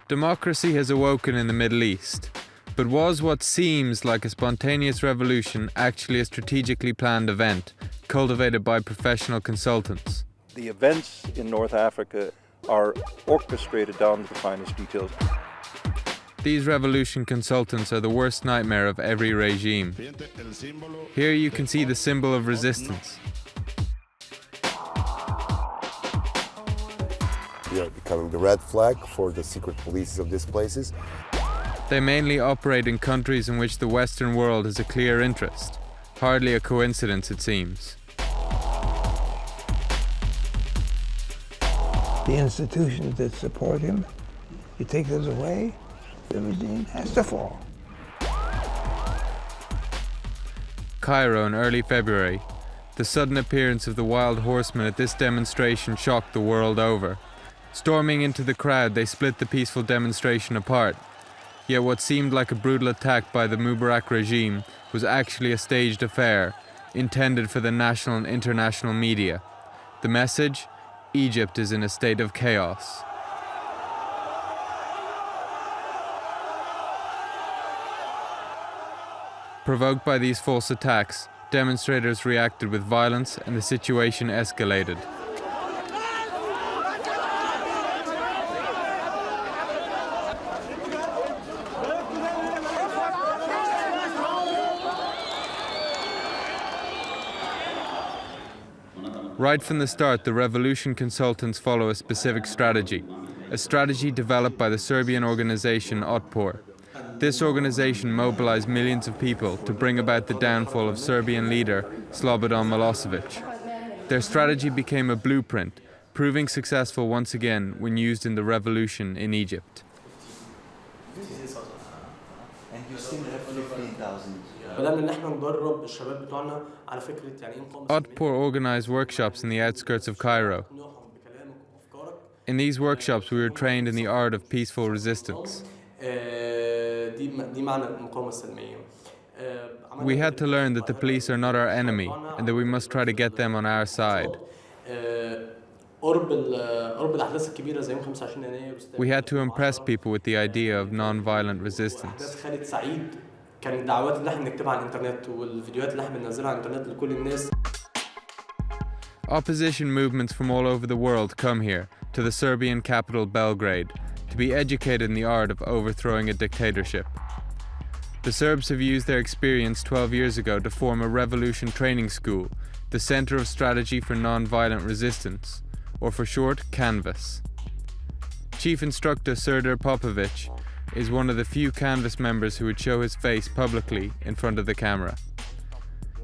Democracy has awoken in the Middle East, but was what seems like a spontaneous revolution actually a strategically planned event, cultivated by professional consultants? The events in North Africa are orchestrated down to the finest details. These revolution consultants are the worst nightmare of every regime. Here you can see the symbol of resistance. We are becoming the red flag for the secret police of these places. They mainly operate in countries in which the Western world has a clear interest. Hardly a coincidence, it seems. The institutions that support him, you take those away, the regime has to fall. Cairo in early February. The sudden appearance of the wild horsemen at this demonstration shocked the world over. Storming into the crowd, they split the peaceful demonstration apart. Yet what seemed like a brutal attack by the Mubarak regime was actually a staged affair, intended for the national and international media. The message? Egypt is in a state of chaos. Provoked by these false attacks, demonstrators reacted with violence and the situation escalated. Right from the start, the revolution consultants follow a specific strategy, a strategy developed by the Serbian organization Otpor. This organization mobilized millions of people to bring about the downfall of Serbian leader Slobodan Milosevic. Their strategy became a blueprint, proving successful once again when used in the revolution in Egypt. And you still have 15,000. Otpor organized workshops in the outskirts of Cairo. In these workshops, we were trained in the art of peaceful resistance. We had to learn that the police are not our enemy and that we must try to get them on our side. We had to impress people with the idea of non-violent resistance. Opposition movements from all over the world come here, to the Serbian capital Belgrade, to be educated in the art of overthrowing a dictatorship. The Serbs have used their experience 12 years ago to form a revolution training school, the Center of Strategy for Non-Violent Resistance, or for short, CANVAS. Chief instructor Serdar Popovic is one of the few CANVAS members who would show his face publicly in front of the camera.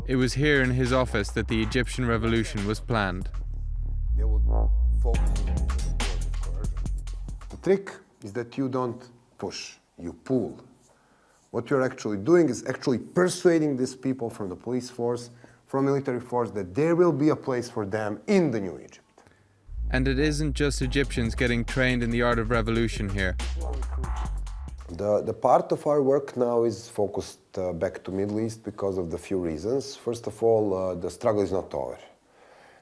It was here in his office that the Egyptian revolution was planned. The trick is that you don't push, you pull. What you're actually doing is actually persuading these people from the police force, from military force, that there will be a place for them in the new Egypt. And it isn't just Egyptians getting trained in the art of revolution here. The part of our work now is focused back to Middle East because of the few reasons. First of all, the struggle is not over.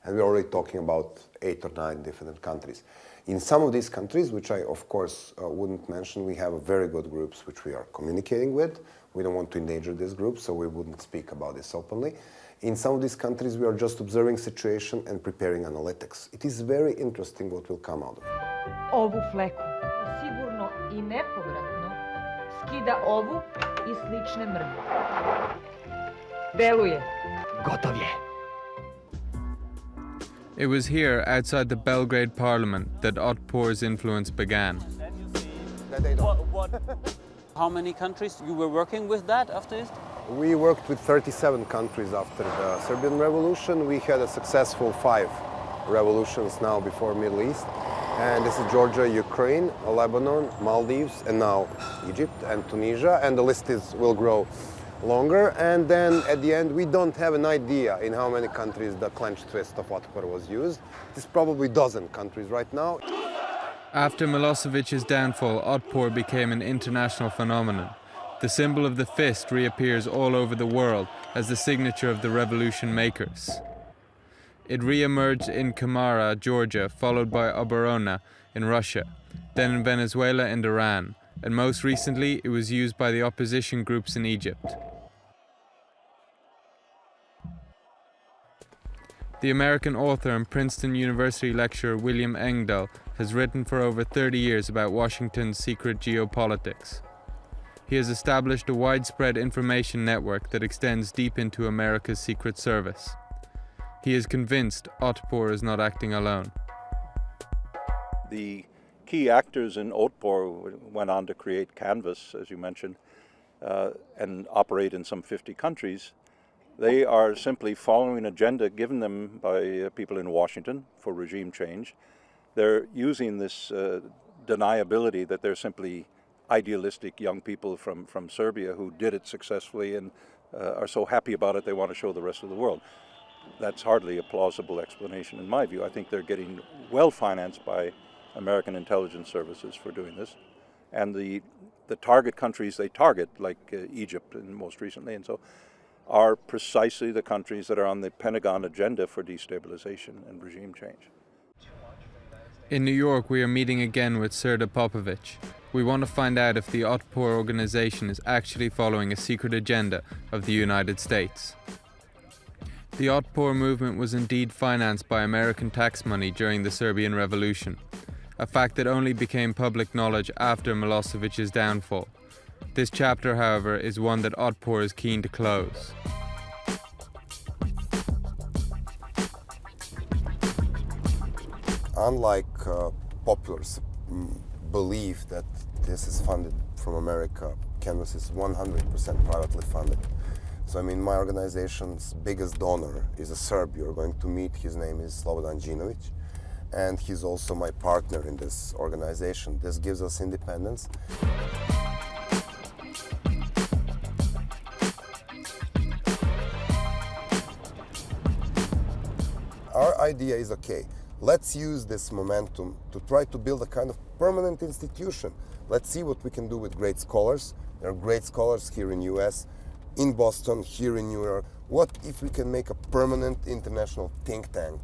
And we're already talking about 8 or 9 different countries. In some of these countries, which I, of course, wouldn't mention, we have very good groups which we are communicating with. We don't want to endanger these groups, so we wouldn't speak about this openly. In some of these countries, we are just observing situation and preparing analytics. It is very interesting what will come out of it. Ovu fleku sigurno I nepovratno skida ovu I slične mrlje. Deluje. Gotov je. It was here, outside the Belgrade parliament, that Otpor's influence began. How many countries you were working with that after this? We worked with 37 countries after the Serbian Revolution. We had a successful 5 revolutions now before Middle East. And this is Georgia, Ukraine, Lebanon, Maldives, and now Egypt and Tunisia. And the list will grow longer. And then at the end, we don't have an idea in how many countries the clenched fist of Otpor was used. It's probably a dozen countries right now. After Milosevic's downfall, Otpor became an international phenomenon. The symbol of the fist reappears all over the world as the signature of the revolution makers. It re-emerged in Kamara, Georgia, followed by Oborona in Russia, then in Venezuela and Iran, and most recently it was used by the opposition groups in Egypt. The American author and Princeton University lecturer William Engdahl has written for over 30 years about Washington's secret geopolitics. He has established a widespread information network that extends deep into America's Secret Service. He is convinced Otpor is not acting alone. The key actors in Otpor went on to create Canvas, as you mentioned, and operate in some 50 countries. They are simply following an agenda given them by people in Washington for regime change. They're using this deniability that they're simply idealistic young people from Serbia who did it successfully and are so happy about it they want to show the rest of the world. That's hardly a plausible explanation in my view. I think they're getting well financed by American intelligence services for doing this. And the target countries they target, like Egypt and most recently, and so are precisely the countries that are on the Pentagon agenda for destabilization and regime change. In New York, we are meeting again with Srda Popovic. We want to find out if the Otpor organization is actually following a secret agenda of the United States. The Otpor movement was indeed financed by American tax money during the Serbian Revolution, a fact that only became public knowledge after Milosevic's downfall. This chapter, however, is one that Otpor is keen to close. Unlike popular belief that this is funded from America, Canvas is 100% privately funded. So, I mean, my organization's biggest donor is a Serb you're going to meet. His name is Slobodan Đinović, and he's also my partner in this organization. This gives us independence. Our idea is, okay, let's use this momentum to try to build a kind of permanent institution. Let's see what we can do with great scholars. There are great scholars here in US, in Boston, here in New York. What if we can make a permanent international think tank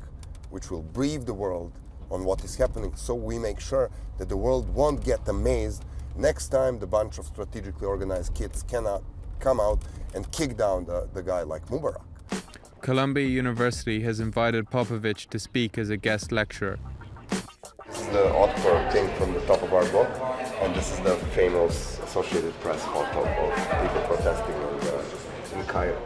which will brief the world on what is happening, so we make sure that the world won't get amazed next time the bunch of strategically organized kids cannot come out and kick down the guy like Mubarak. Columbia University has invited Popovic to speak as a guest lecturer. This is the Otpor thing from the top of our book, and this is the famous Associated Press photo of people protesting in Cairo.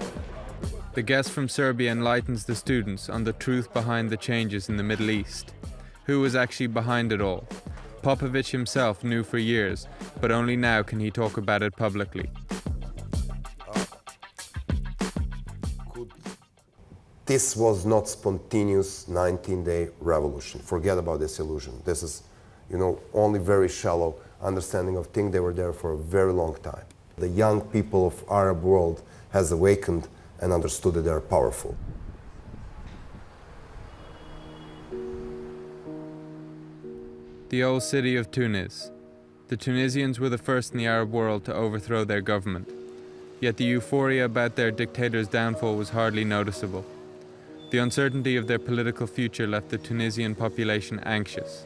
The guest from Serbia enlightens the students on the truth behind the changes in the Middle East. Who was actually behind it all? Popovic himself knew for years, but only now can he talk about it publicly. This was not spontaneous 19-day revolution. Forget about this illusion. This is, only very shallow understanding of things. They were there for a very long time. The young people of Arab world has awakened and understood that they are powerful. The old city of Tunis. The Tunisians were the first in the Arab world to overthrow their government. Yet the euphoria about their dictator's downfall was hardly noticeable. The uncertainty of their political future left the Tunisian population anxious.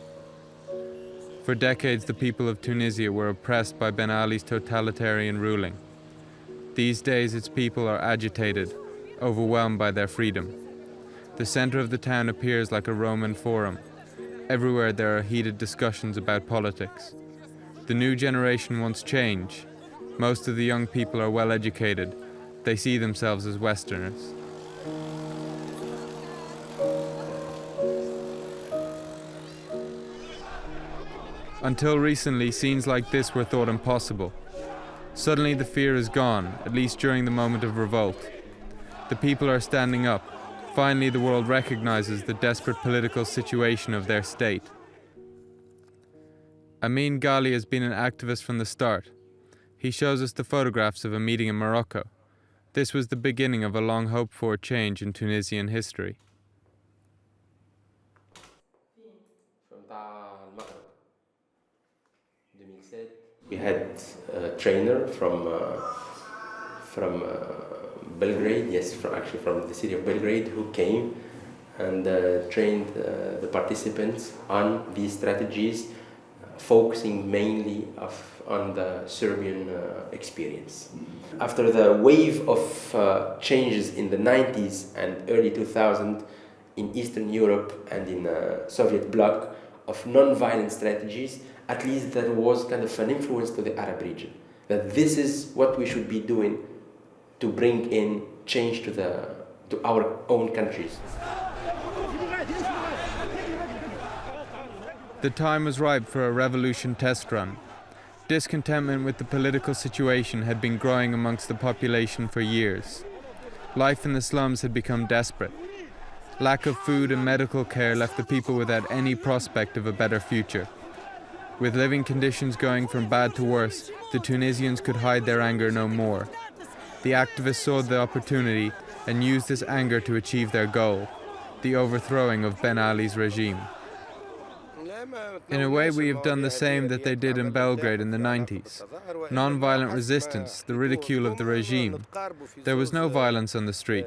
For decades, the people of Tunisia were oppressed by Ben Ali's totalitarian ruling. These days, its people are agitated, overwhelmed by their freedom. The center of the town appears like a Roman forum. Everywhere there are heated discussions about politics. The new generation wants change. Most of the young people are well educated. They see themselves as Westerners. Until recently, scenes like this were thought impossible. Suddenly the fear is gone, at least during the moment of revolt. The people are standing up. Finally, the world recognizes the desperate political situation of their state. Amin Ghali has been an activist from the start. He shows us the photographs of a meeting in Morocco. This was the beginning of a long hoped-for change in Tunisian history. We had a trainer from Belgrade, yes, from the city of Belgrade, who came and trained the participants on these strategies, focusing mainly on the Serbian experience. After the wave of changes in the 90s and early 2000s in Eastern Europe and in the Soviet bloc of non-violent strategies, at least there was kind of an influence to the Arab region, that this is what we should be doing to bring in change to our own countries. The time was ripe for a revolution test run. Discontentment with the political situation had been growing amongst the population for years. Life in the slums had become desperate. Lack of food and medical care left the people without any prospect of a better future. With living conditions going from bad to worse, the Tunisians could hide their anger no more. The activists saw the opportunity and used this anger to achieve their goal, the overthrowing of Ben Ali's regime. In a way, we have done the same that they did in Belgrade in the 90s. Non-violent resistance, the ridicule of the regime. There was no violence on the street.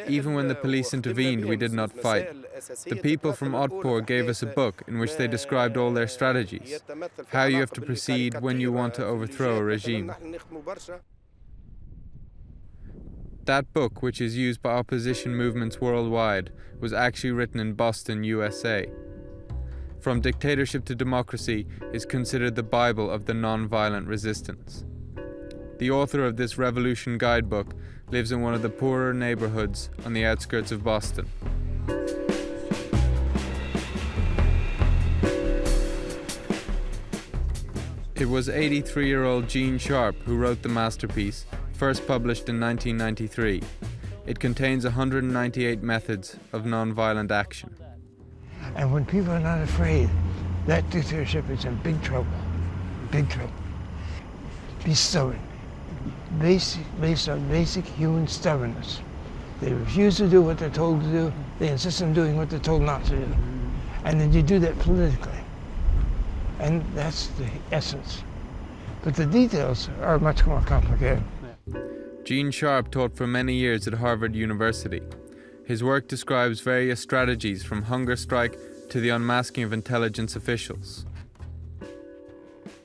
Even when the police intervened, we did not fight. The people from Otpor gave us a book in which they described all their strategies, how you have to proceed when you want to overthrow a regime. That book, which is used by opposition movements worldwide, was actually written in Boston, USA. From Dictatorship to Democracy is considered the Bible of the non-violent resistance. The author of this revolution guidebook lives in one of the poorer neighborhoods on the outskirts of Boston. It was 83-year-old Gene Sharp who wrote the masterpiece, first published in 1993. It contains 198 methods of non-violent action. And when people are not afraid, that dictatorship is in big trouble, big trouble. Be stubborn, based on basic human stubbornness. They refuse to do what they're told to do, they insist on doing what they're told not to do. And then you do that politically. And that's the essence. But the details are much more complicated. Gene Sharp taught for many years at Harvard University. His work describes various strategies from hunger strike to the unmasking of intelligence officials.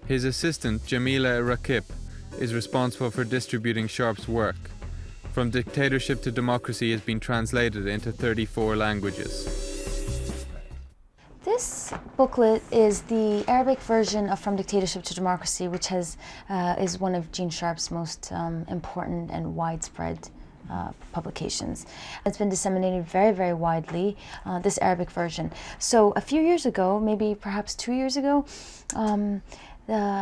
His assistant, Jamila Rakip, is responsible for distributing Sharp's work. From Dictatorship to Democracy has been translated into 34 languages. This booklet is the Arabic version of From Dictatorship to Democracy, which is one of Gene Sharp's most important and widespread publications. It's been disseminated very, very widely, this Arabic version. So a few years ago, maybe perhaps 2 years ago, an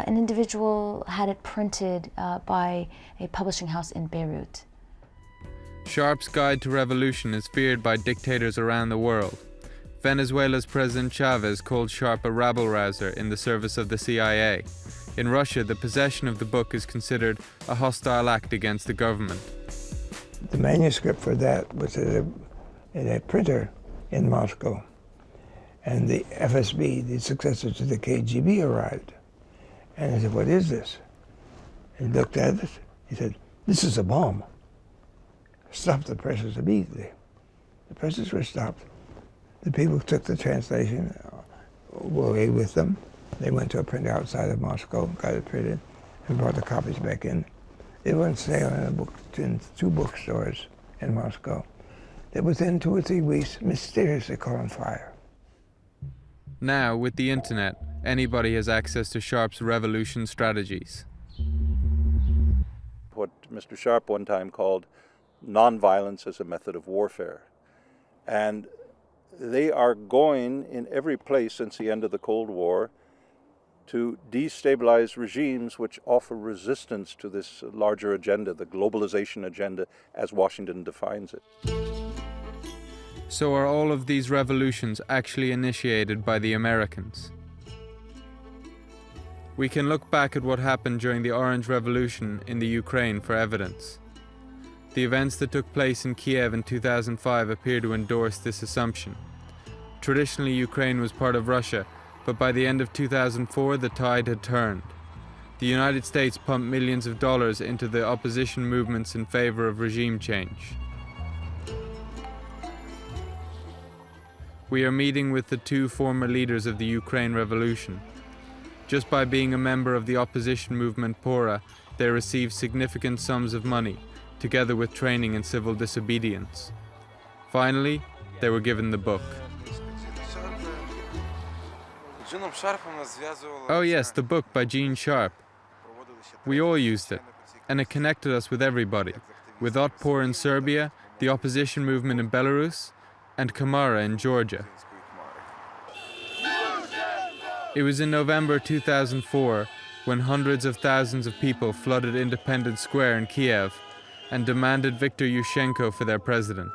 individual had it printed by a publishing house in Beirut. Sharp's Guide to Revolution is feared by dictators around the world. Venezuela's President Chavez called Sharp a rabble-rouser in the service of the CIA. In Russia, the possession of the book is considered a hostile act against the government. The manuscript for that was in a printer in Moscow. And the FSB, the successor to the KGB, arrived. And I said, "What is this?" And he looked at it. He said, "This is a bomb." Stop the presses immediately. The presses were stopped. The people took the translation away with them. They went to a printer outside of Moscow, got it printed, and brought the copies back in. It went sale in 2 bookstores in Moscow. That within 2 or 3 weeks, mysteriously caught on fire. Now, with the internet, anybody has access to Sharp's revolution strategies. What Mr. Sharp one time called nonviolence as a method of warfare. And they are going in every place since the end of the Cold War to destabilize regimes which offer resistance to this larger agenda, the globalization agenda as Washington defines it. So are all of these revolutions actually initiated by the Americans? We can look back at what happened during the Orange Revolution in the Ukraine for evidence. The events that took place in Kiev in 2005 appear to endorse this assumption. Traditionally, Ukraine was part of Russia, but by the end of 2004, the tide had turned. The United States pumped millions of dollars into the opposition movements in favor of regime change. we are meeting with the two former leaders of the Ukraine Revolution. Just by being a member of the opposition movement Pora, they received significant sums of money, together with training in civil disobedience. Finally, they were given the book. Oh yes, the book by Gene Sharp. We all used it, and it connected us with everybody, with Otpor in Serbia, the opposition movement in Belarus, and Kamara in Georgia. It was in November 2004 when hundreds of thousands of people flooded Independence Square in Kiev and demanded Viktor Yushchenko for their president.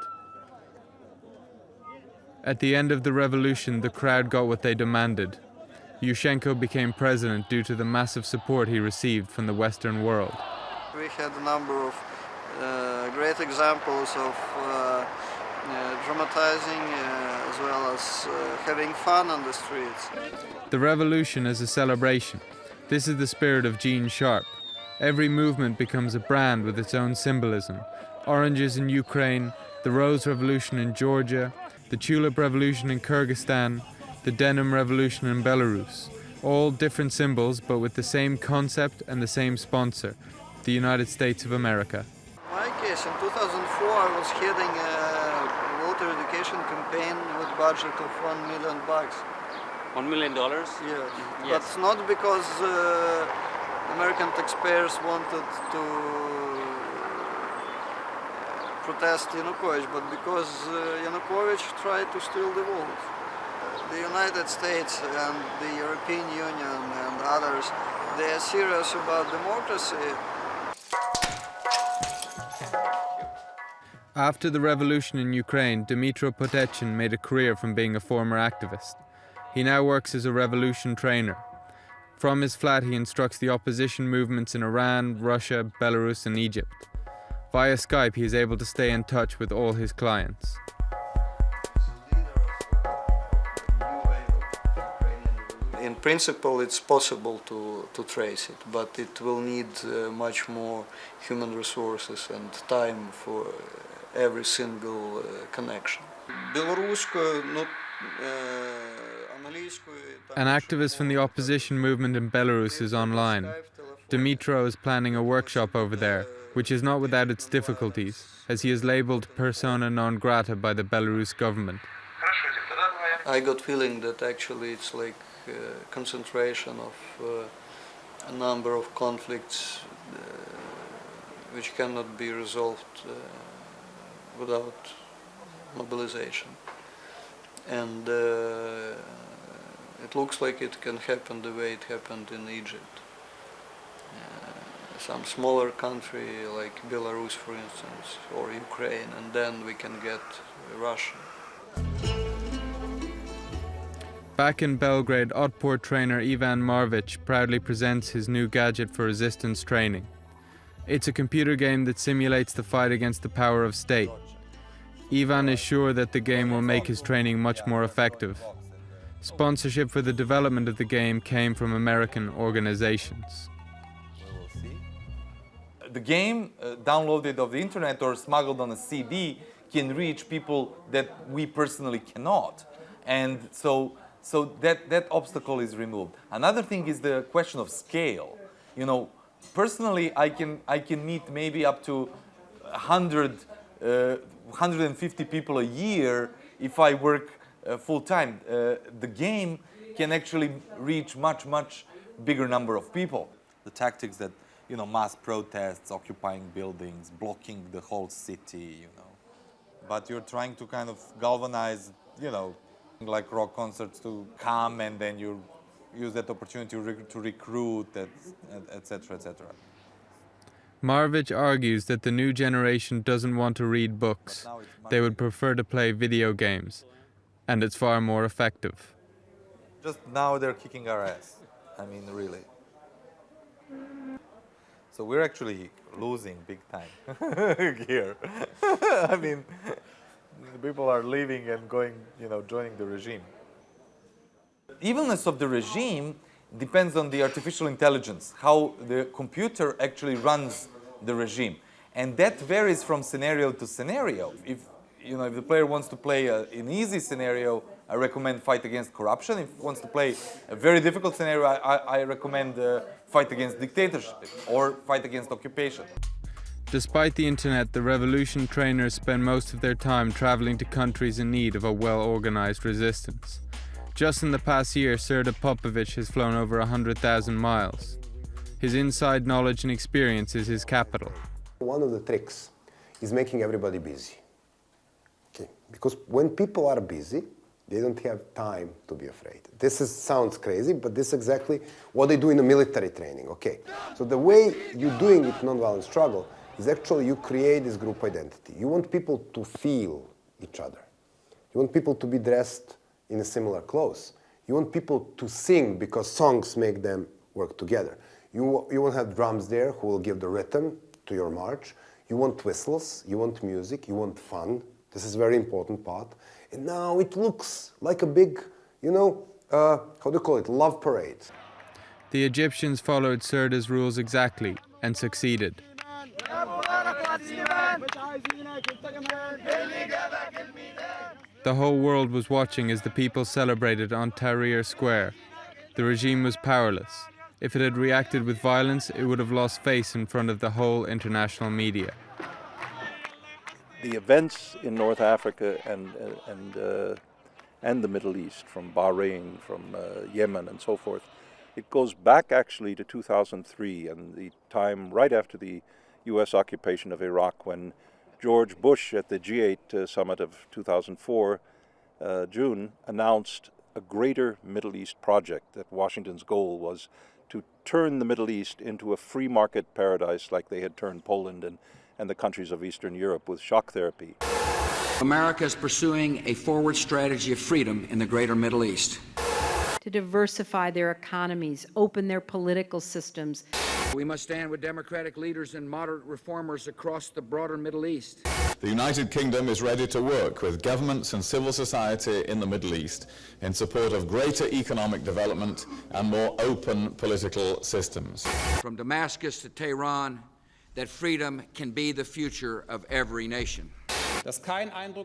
At the end of the revolution, the crowd got what they demanded. Yushchenko became president due to the massive support he received from the Western world. We had a number of great examples of dramatizing as well as having fun on the streets. The revolution is a celebration. This is the spirit of Gene Sharp. Every movement becomes a brand with its own symbolism. Oranges in Ukraine, the Rose Revolution in Georgia, the Tulip Revolution in Kyrgyzstan, the Denim Revolution in Belarus. All different symbols, but with the same concept and the same sponsor, the United States of America. In my case, in 2004, I was heading a water education campaign with a budget of $1 million. $1 million? Yes. Yes. But not because American taxpayers wanted to protest Yanukovych, but because Yanukovych tried to steal the vote. The United States and the European Union and others, they are serious about democracy. After the revolution in Ukraine, Dmytro Potechin made a career from being a former activist. He now works as a revolution trainer. From his flat, he instructs the opposition movements in Iran, Russia, Belarus, and Egypt. Via Skype, he is able to stay in touch with all his clients. In principle, it's possible to trace it, but it will need much more human resources and time for every single connection. An activist from the opposition movement in Belarus is online. Dmytro is planning a workshop over there, which is not without its difficulties, as he is labeled persona non grata by the Belarus government. I got feeling that actually it's like concentration of a number of conflicts which cannot be resolved without mobilization. And it looks like it can happen the way it happened in Egypt. Some smaller country like Belarus, for instance, or Ukraine, and then we can get Russia. Back in Belgrade, Otpor trainer Ivan Marvic proudly presents his new gadget for resistance training. It's a computer game that simulates the fight against the power of state. Ivan is sure that the game will make his training much more effective. Sponsorship for the development of the game came from American organizations. The game downloaded off the internet or smuggled on a CD can reach people that we personally cannot. And so that obstacle is removed. Another thing is the question of scale. You know, personally, I can meet maybe up to 150 people a year if I work full time. The game can actually reach much bigger number of people. The tactics that, you know, mass protests, occupying buildings, blocking the whole city, you know. But you're trying to kind of galvanize, you know, like rock concerts to come, and then you use that opportunity to recruit, etc., etc. Marvic argues that the new generation doesn't want to read books. They would prefer to play video games, and it's far more effective. Just now they're kicking our ass. I mean, really. So we're actually losing big time here. I mean, people are leaving and going, you know, joining the regime. Evilness of the regime depends on the artificial intelligence, how the computer actually runs the regime. And that varies from scenario to scenario. If the player wants to play an easy scenario, I recommend fight against corruption. If he wants to play a very difficult scenario, I recommend fight against dictatorship or fight against occupation. Despite the internet, the revolution trainers spend most of their time traveling to countries in need of a well-organized resistance. Just in the past year, Serdar Popovic has flown over 100,000 miles. His inside knowledge and experience is his capital. One of the tricks is making everybody busy. Okay. Because when people are busy, they don't have time to be afraid. Sounds crazy, but this is exactly what they do in the military training. Okay. So the way you're doing it, nonviolent struggle, is actually you create this group identity. You want people to feel each other. You want people to be dressed in a similar clothes. You want people to sing because songs make them work together. You want to have drums there who will give the rhythm to your march. You want whistles, you want music, you want fun. This is a very important part. And now it looks like a big, how do you call it, love parade. The Egyptians followed Serdar's rules exactly and succeeded. The whole world was watching as the people celebrated on Tahrir Square. The regime was powerless. If it had reacted with violence, it would have lost face in front of the whole international media. The events in North Africa and the Middle East, from Bahrain, from Yemen and so forth, it goes back actually to 2003 and the time right after the U.S. occupation of Iraq, when George Bush at the G8 summit of 2004, June, announced a greater Middle East project, that Washington's goal was to turn the Middle East into a free market paradise like they had turned Poland and the countries of Eastern Europe with shock therapy. America is pursuing a forward strategy of freedom in the greater Middle East. To diversify their economies, open their political systems. We must stand with democratic leaders and moderate reformers across the broader Middle East. The United Kingdom is ready to work with governments and civil society in the Middle East in support of greater economic development and more open political systems. From Damascus to Tehran, that freedom can be the future of every nation.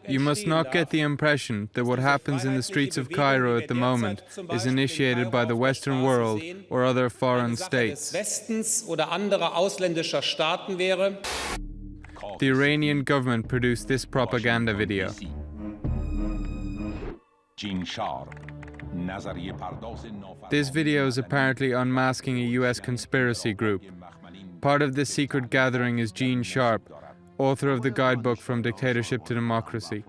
You must not get the impression that what happens in the streets of Cairo at the moment is initiated by the Western world or other foreign states. The Iranian government produced this propaganda video. This video is apparently unmasking a US conspiracy group. Part of this secret gathering is Gene Sharp, author of the guidebook From Dictatorship to Democracy.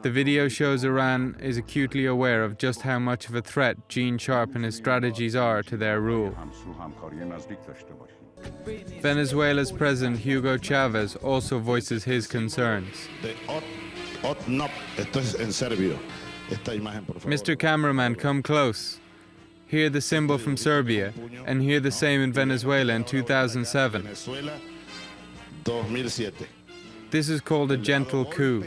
The video shows Iran is acutely aware of just how much of a threat Gene Sharp and his strategies are to their rule. Venezuela's President Hugo Chavez also voices his concerns. Mr. Cameraman, come close. Hear the symbol from Serbia, and hear the same in Venezuela in 2007. This is called a gentle coup.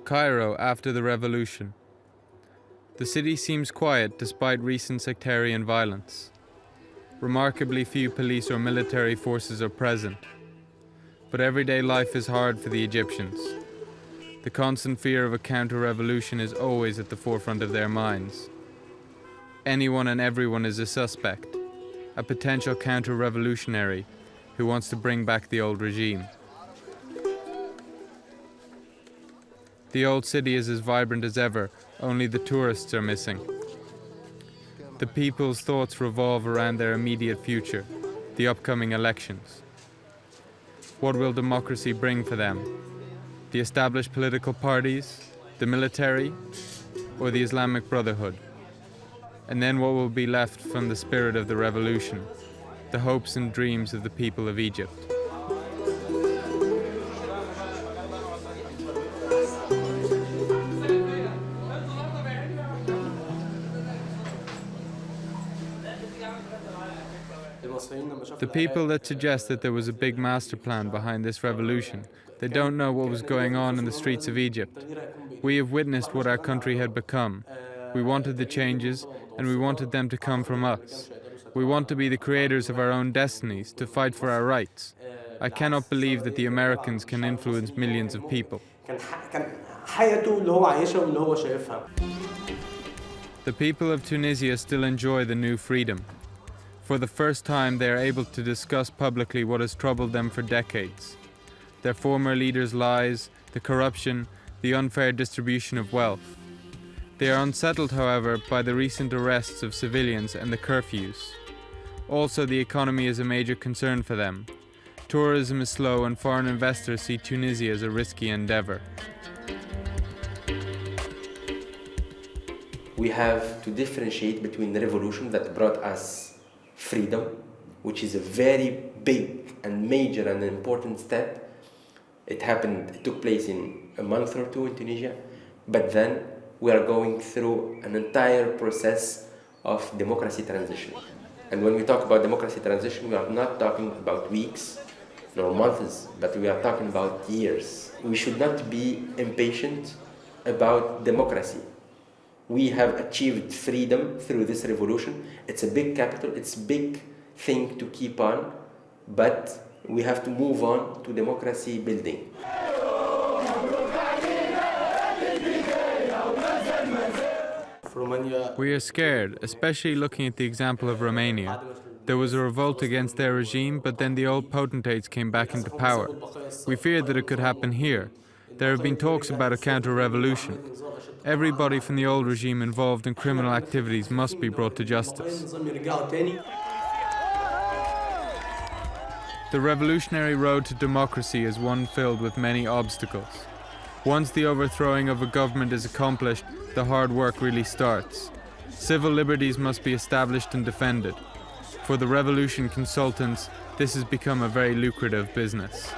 Cairo after the revolution. The city seems quiet despite recent sectarian violence. Remarkably few police or military forces are present. But everyday life is hard for the Egyptians. The constant fear of a counter-revolution is always at the forefront of their minds. Anyone and everyone is a suspect, a potential counter-revolutionary who wants to bring back the old regime. The old city is as vibrant as ever, only the tourists are missing. The people's thoughts revolve around their immediate future, the upcoming elections. What will democracy bring for them? The established political parties, the military, or the Islamic Brotherhood? And then what will be left from the spirit of the revolution, the hopes and dreams of the people of Egypt? The people that suggest that there was a big master plan behind this revolution, they don't know what was going on in the streets of Egypt. We have witnessed what our country had become. We wanted the changes, and we wanted them to come from us. We want to be the creators of our own destinies, to fight for our rights. I cannot believe that the Americans can influence millions of people. The people of Tunisia still enjoy the new freedom. For the first time, they are able to discuss publicly what has troubled them for decades. Their former leaders' lies, the corruption, the unfair distribution of wealth. They are unsettled, however, by the recent arrests of civilians and the curfews. Also, the economy is a major concern for them. Tourism is slow and foreign investors see Tunisia as a risky endeavor. We have to differentiate between the revolution that brought us freedom, which is a very big and major and important step. It took place in a month or two in Tunisia, but then we are going through an entire process of democracy transition. And when we talk about democracy transition, we are not talking about weeks nor months, but we are talking about years. We should not be impatient about democracy. We have achieved freedom through this revolution. It's a big capital, it's a big thing to keep on, but we have to move on to democracy building. We are scared, especially looking at the example of Romania. There was a revolt against their regime, but then the old potentates came back into power. We feared that it could happen here. There have been talks about a counter-revolution. Everybody from the old regime involved in criminal activities must be brought to justice. The revolutionary road to democracy is one filled with many obstacles. Once the overthrowing of a government is accomplished, the hard work really starts. Civil liberties must be established and defended. For the revolution consultants, this has become a very lucrative business.